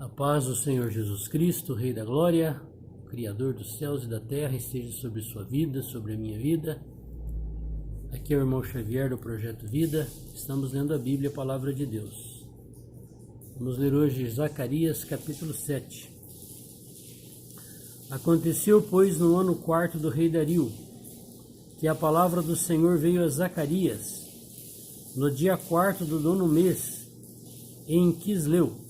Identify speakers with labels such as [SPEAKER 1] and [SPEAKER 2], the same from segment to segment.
[SPEAKER 1] A paz do Senhor Jesus Cristo, Rei da Glória, Criador dos céus e da terra, esteja sobre sua vida, sobre a minha vida. Aqui é o irmão Xavier do Projeto Vida. Estamos lendo a Bíblia, a Palavra de Deus. Vamos ler hoje Zacarias, capítulo 7. Aconteceu, pois, no ano 4º do rei Dario, que a palavra do Senhor veio a Zacarias, no dia 4º do 9º mês, em Quisleu.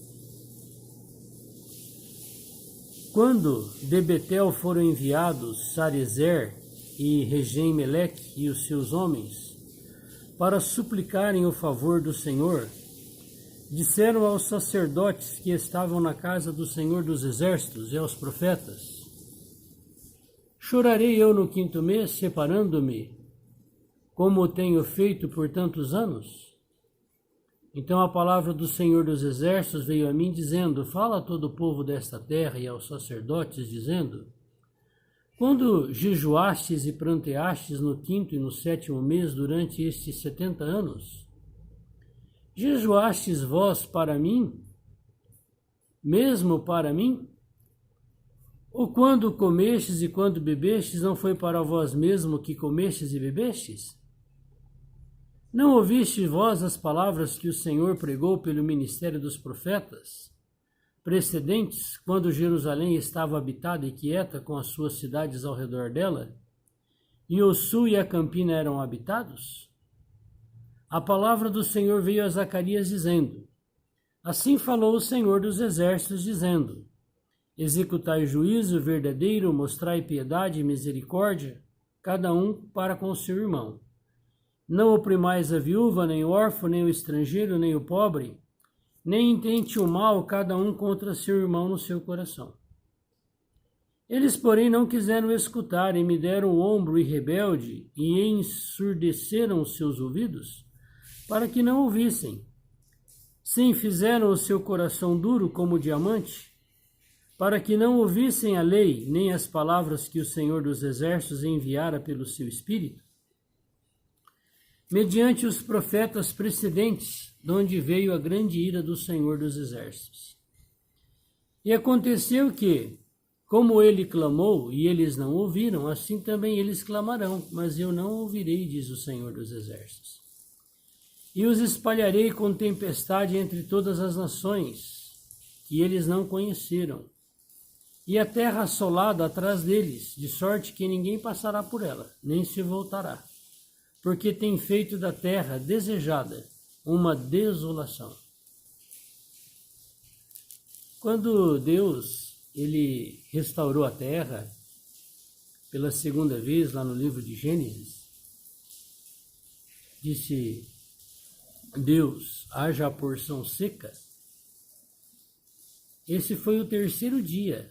[SPEAKER 1] Quando de Betel foram enviados Sarezer e Regem-Meleque e os seus homens, para suplicarem o favor do Senhor, disseram aos sacerdotes que estavam na casa do Senhor dos Exércitos e aos profetas: chorarei eu no 5º mês, separando-me, como tenho feito por tantos anos? Então a palavra do Senhor dos Exércitos veio a mim, dizendo: fala a todo o povo desta terra e aos sacerdotes, dizendo: quando jejuastes e pranteastes no 5º e no 7º mês durante estes 70 anos, jejuastes vós para mim, mesmo para mim? Ou quando comestes e quando bebestes, não foi para vós mesmo que comestes e bebestes? Não ouviste vós as palavras que o Senhor pregou pelo ministério dos profetas precedentes, quando Jerusalém estava habitada e quieta com as suas cidades ao redor dela, e o sul e a campina eram habitados? A palavra do Senhor veio a Zacarias dizendo: assim falou o Senhor dos Exércitos, dizendo: executai juízo verdadeiro, mostrai piedade e misericórdia, cada um para com o seu irmão. Não oprimais a viúva, nem o órfão, nem o estrangeiro, nem o pobre, nem intente o mal cada um contra seu irmão no seu coração. Eles, porém, não quiseram escutar e me deram o ombro e rebelde e ensurdeceram os seus ouvidos, para que não ouvissem. Sim, fizeram o seu coração duro como diamante, para que não ouvissem a lei, nem as palavras que o Senhor dos Exércitos enviara pelo seu Espírito, mediante os profetas precedentes, de onde veio a grande ira do Senhor dos Exércitos. E aconteceu que, como ele clamou e eles não ouviram, assim também eles clamarão, mas eu não ouvirei, diz o Senhor dos Exércitos. E os espalharei com tempestade entre todas as nações, que eles não conheceram, e a terra assolada atrás deles, de sorte que ninguém passará por ela, nem se voltará, porque tem feito da terra desejada uma desolação. Quando Deus ele restaurou a terra pela segunda vez, lá no livro de Gênesis, disse Deus: haja a porção seca. Esse foi o 3º dia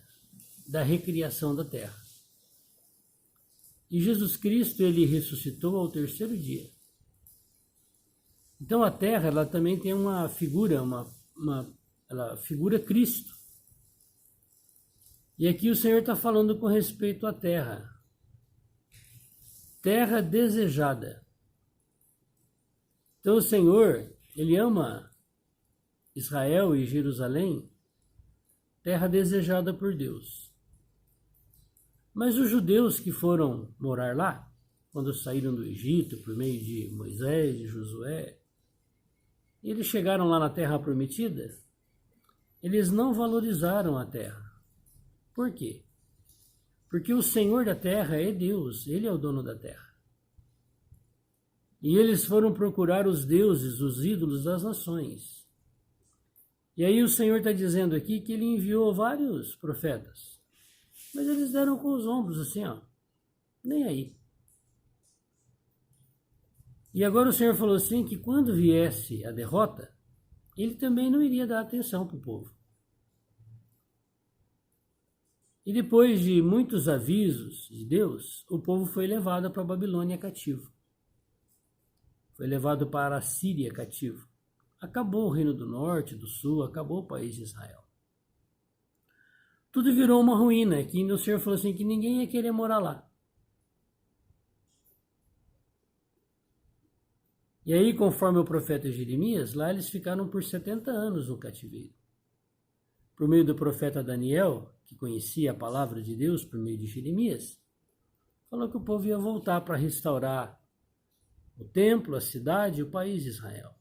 [SPEAKER 1] da recriação da terra. E Jesus Cristo, ele ressuscitou ao 3º dia. Então a terra, ela também tem uma figura, ela figura Cristo. E aqui o Senhor está falando com respeito à terra. Terra desejada. Então o Senhor, ele ama Israel e Jerusalém, terra desejada por Deus. Mas os judeus que foram morar lá, quando saíram do Egito por meio de Moisés e Josué, eles chegaram lá na terra prometida, eles não valorizaram a terra. Por quê? Porque o Senhor da terra é Deus, ele é o dono da terra. E eles foram procurar os deuses, os ídolos das nações. E aí o Senhor está dizendo aqui que ele enviou vários profetas, mas eles deram com os ombros assim, ó, nem aí. E agora o Senhor falou assim que quando viesse a derrota, ele também não iria dar atenção para o povo. E depois de muitos avisos de Deus, o povo foi levado para a Babilônia cativo. Foi levado para a Síria cativo. Acabou o reino do norte, do sul, acabou o país de Israel. Tudo virou uma ruína, que o Senhor falou assim que ninguém ia querer morar lá. E aí, conforme o profeta Jeremias, lá eles ficaram por 70 anos no cativeiro. por meio do profeta Daniel, que conhecia a palavra de Deus por meio de Jeremias, falou que o povo ia voltar para restaurar o templo, a cidade e o país de Israel.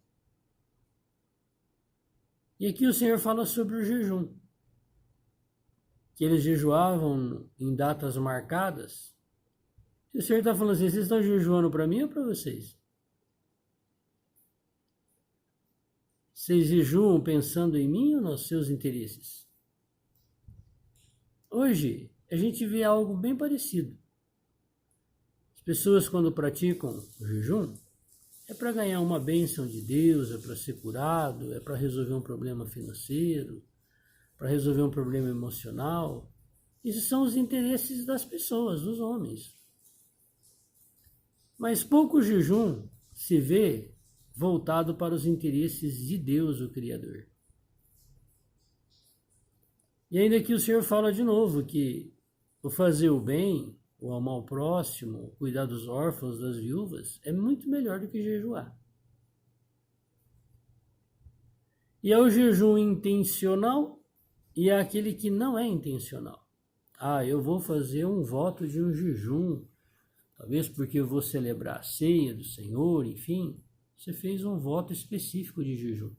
[SPEAKER 1] E aqui o Senhor fala sobre o jejum, que eles jejuavam em datas marcadas. E o Senhor está falando assim, vocês estão jejuando para mim ou para vocês? Vocês jejuam pensando em mim ou nos seus interesses? Hoje, a gente vê algo bem parecido. As pessoas, quando praticam o jejum, é para ganhar uma bênção de Deus, é para ser curado, é para resolver um problema financeiro, para resolver um problema emocional. Esses são os interesses das pessoas, dos homens. Mas pouco jejum se vê voltado para os interesses de Deus, o Criador. E ainda que o Senhor fala de novo que o fazer o bem, o amar o próximo, o cuidar dos órfãos, das viúvas, é muito melhor do que jejuar. E é o jejum intencional e é aquele que não é intencional. Eu vou fazer um voto de um jejum, talvez porque eu vou celebrar a ceia do Senhor, enfim, você fez um voto específico de jejum.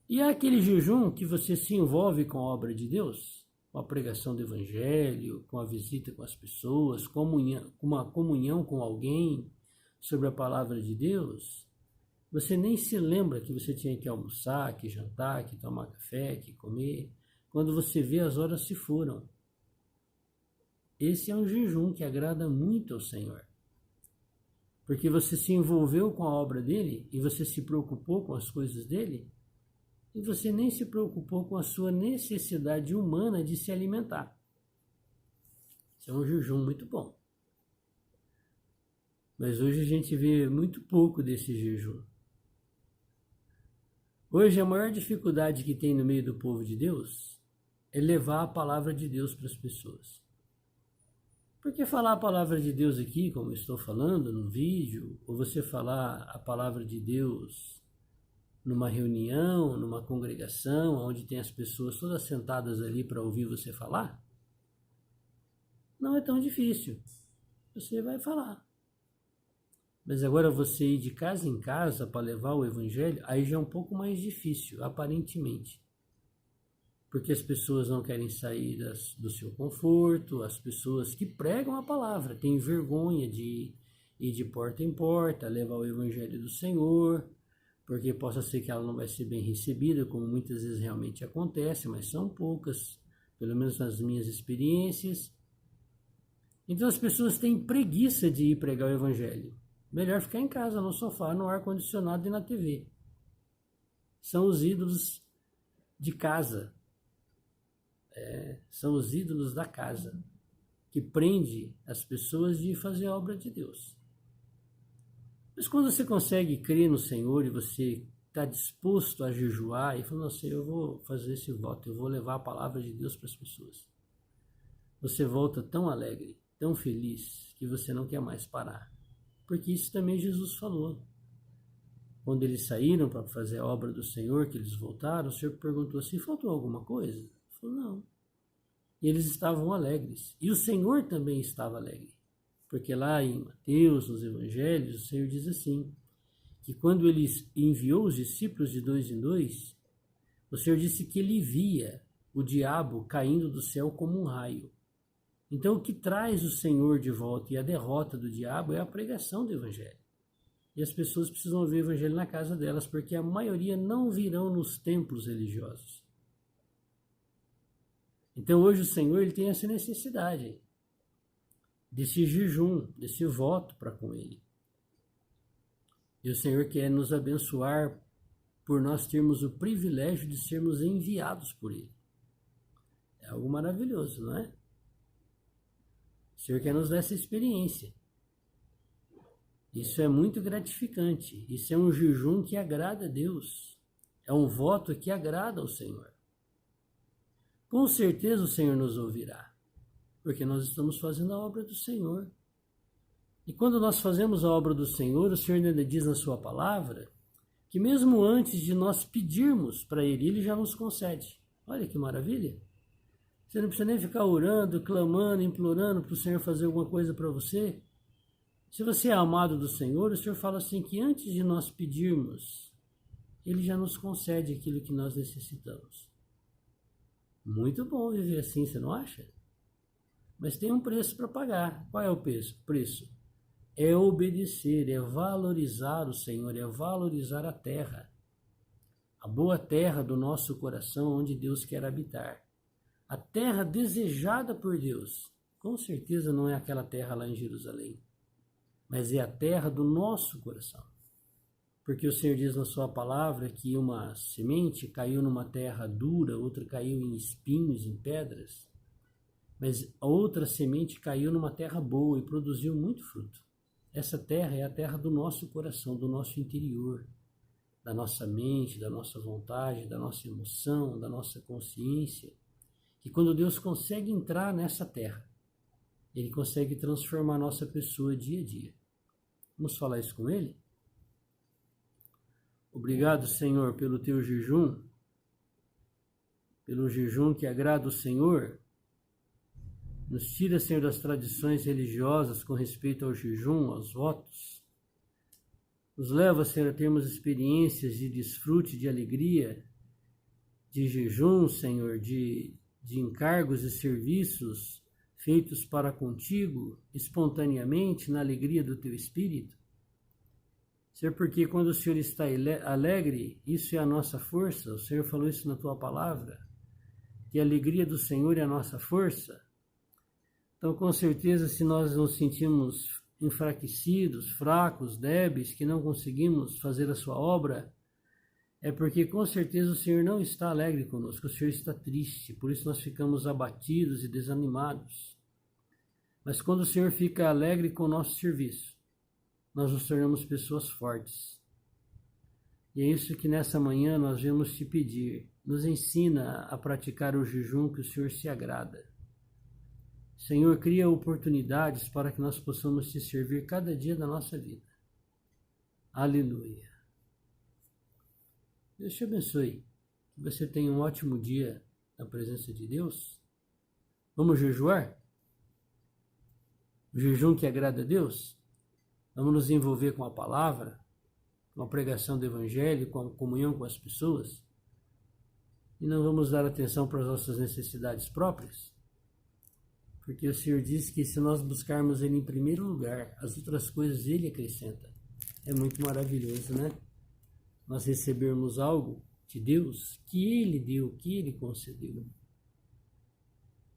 [SPEAKER 1] E é aquele jejum que você se envolve com a obra de Deus, com a pregação do Evangelho, com a visita com as pessoas, com uma comunhão com alguém sobre a palavra de Deus. Você nem se lembra que você tinha que almoçar, que jantar, que tomar café, que comer. Quando você vê, as horas se foram. Esse é um jejum que agrada muito ao Senhor. Porque você se envolveu com a obra dele e você se preocupou com as coisas dele e você nem se preocupou com a sua necessidade humana de se alimentar. Isso é um jejum muito bom. Mas hoje a gente vê muito pouco desse jejum. Hoje a maior dificuldade que tem no meio do povo de Deus é levar a palavra de Deus para as pessoas. Porque falar a palavra de Deus aqui, como eu estou falando no vídeo, ou você falar a palavra de Deus numa reunião, numa congregação, onde tem as pessoas todas sentadas ali para ouvir você falar, não é tão difícil. Você vai falar. Mas agora você ir de casa em casa para levar o evangelho, aí já é um pouco mais difícil, aparentemente. Porque as pessoas não querem sair do seu conforto, as pessoas que pregam a palavra têm vergonha de ir de porta em porta, levar o evangelho do Senhor, porque possa ser que ela não vai ser bem recebida, como muitas vezes realmente acontece, mas são poucas, pelo menos nas minhas experiências. Então as pessoas têm preguiça de ir pregar o evangelho. Melhor ficar em casa, no sofá, no ar-condicionado e na TV. São os ídolos de casa. São os ídolos da casa, que prende as pessoas de fazer a obra de Deus. Mas quando você consegue crer no Senhor e você está disposto a jejuar e falar, nossa, eu vou fazer esse voto, eu vou levar a palavra de Deus para as pessoas. Você volta tão alegre, tão feliz, que você não quer mais parar. Porque isso também Jesus falou. Quando eles saíram para fazer a obra do Senhor, que eles voltaram, o Senhor perguntou assim, faltou alguma coisa? Ele falou, não. E eles estavam alegres. E o Senhor também estava alegre. Porque lá em Mateus, nos Evangelhos, o Senhor diz assim, que quando ele enviou os discípulos de 2 em 2, o Senhor disse que ele via o diabo caindo do céu como um raio. Então, o que traz o Senhor de volta e a derrota do diabo é a pregação do Evangelho. E as pessoas precisam ouvir o Evangelho na casa delas, porque a maioria não virão nos templos religiosos. Então, hoje o Senhor ele tem essa necessidade desse jejum, desse voto para com Ele. E o Senhor quer nos abençoar por nós termos o privilégio de sermos enviados por Ele. É algo maravilhoso, não é? O Senhor quer nos dar essa experiência. Isso é muito gratificante. Isso é um jejum que agrada a Deus. É um voto que agrada ao Senhor. Com certeza o Senhor nos ouvirá, porque nós estamos fazendo a obra do Senhor. E quando nós fazemos a obra do Senhor, o Senhor ainda diz na sua palavra que mesmo antes de nós pedirmos para Ele, Ele já nos concede. Olha que maravilha. Você não precisa nem ficar orando, clamando, implorando para o Senhor fazer alguma coisa para você. Se você é amado do Senhor, o Senhor fala assim que antes de nós pedirmos, Ele já nos concede aquilo que nós necessitamos. Muito bom viver assim, você não acha? Mas tem um preço para pagar. Qual é o preço? É obedecer, é valorizar o Senhor, é valorizar a terra. A boa terra do nosso coração, onde Deus quer habitar. A terra desejada por Deus. Com certeza não é aquela terra lá em Jerusalém, mas é a terra do nosso coração. Porque o Senhor diz na sua palavra que uma semente caiu numa terra dura, outra caiu em espinhos, em pedras, mas a outra semente caiu numa terra boa e produziu muito fruto. Essa terra é a terra do nosso coração, do nosso interior, da nossa mente, da nossa vontade, da nossa emoção, da nossa consciência. E quando Deus consegue entrar nessa terra, Ele consegue transformar a nossa pessoa dia a dia. Vamos falar isso com Ele? Obrigado, Senhor, pelo teu jejum, pelo jejum que agrada o Senhor. Nos tira, Senhor, das tradições religiosas com respeito ao jejum, aos votos. Nos leva, Senhor, a termos experiências de desfrute, de alegria, de jejum, Senhor, de encargos e serviços feitos para contigo, espontaneamente, na alegria do teu Espírito. Senhor, porque quando o Senhor está alegre, isso é a nossa força. O Senhor falou isso na tua palavra, que a alegria do Senhor é a nossa força. Então, com certeza, se nós nos sentimos enfraquecidos, fracos, débeis, que não conseguimos fazer a sua obra, é porque com certeza o Senhor não está alegre conosco, o Senhor está triste, por isso nós ficamos abatidos e desanimados. Mas quando o Senhor fica alegre com o nosso serviço, nós nos tornamos pessoas fortes. E é isso que nessa manhã nós vamos te pedir. Nos ensina a praticar o jejum que o Senhor se agrada. Senhor, cria oportunidades para que nós possamos te servir cada dia da nossa vida. Aleluia. Deus te abençoe. Que você tenha um ótimo dia na presença de Deus. Vamos jejuar? O jejum que agrada a Deus? Vamos nos envolver com a palavra, com a pregação do Evangelho, com a comunhão com as pessoas. E não vamos dar atenção para as nossas necessidades próprias. Porque o Senhor diz que se nós buscarmos Ele em primeiro lugar, as outras coisas Ele acrescenta. É muito maravilhoso, né? Nós recebermos algo de Deus que Ele deu, que Ele concedeu.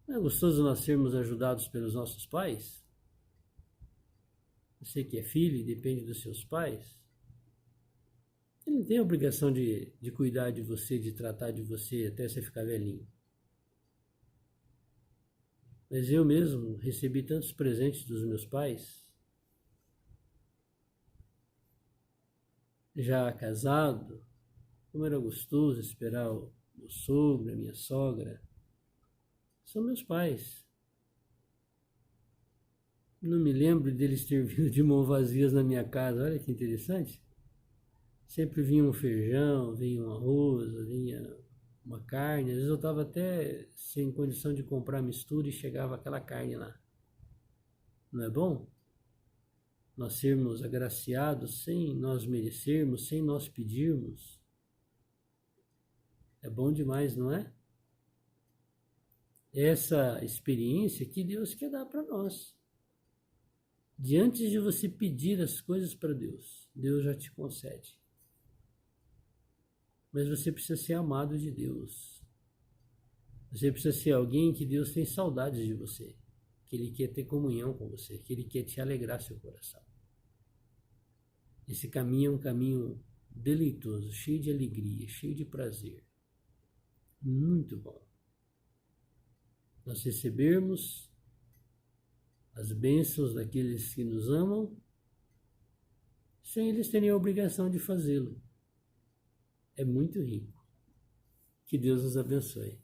[SPEAKER 1] Não é gostoso nós sermos ajudados pelos nossos pais? Você que é filho e depende dos seus pais, ele não tem a obrigação de cuidar de você, de tratar de você até você ficar velhinho. Mas eu mesmo recebi tantos presentes dos meus pais, já casado, como era gostoso esperar o meu sogro, a minha sogra. São meus pais. Não me lembro deles ter vindo de mãos vazias na minha casa, olha que interessante. Sempre vinha um feijão, vinha um arroz, vinha uma carne. Às vezes eu estava até sem condição de comprar mistura e chegava aquela carne lá. Não é bom? Nós sermos agraciados sem nós merecermos, sem nós pedirmos. É bom demais, não é? Essa experiência que Deus quer dar para nós. Diante de você pedir as coisas para Deus, Deus já te concede. Mas você precisa ser amado de Deus. Você precisa ser alguém que Deus tem saudades de você. Que Ele quer ter comunhão com você. Que Ele quer te alegrar seu coração. Esse caminho é um caminho deleitoso, cheio de alegria, cheio de prazer. Muito bom. Nós recebermos as bênçãos daqueles que nos amam, sem eles terem a obrigação de fazê-lo. É muito rico. Que Deus nos abençoe.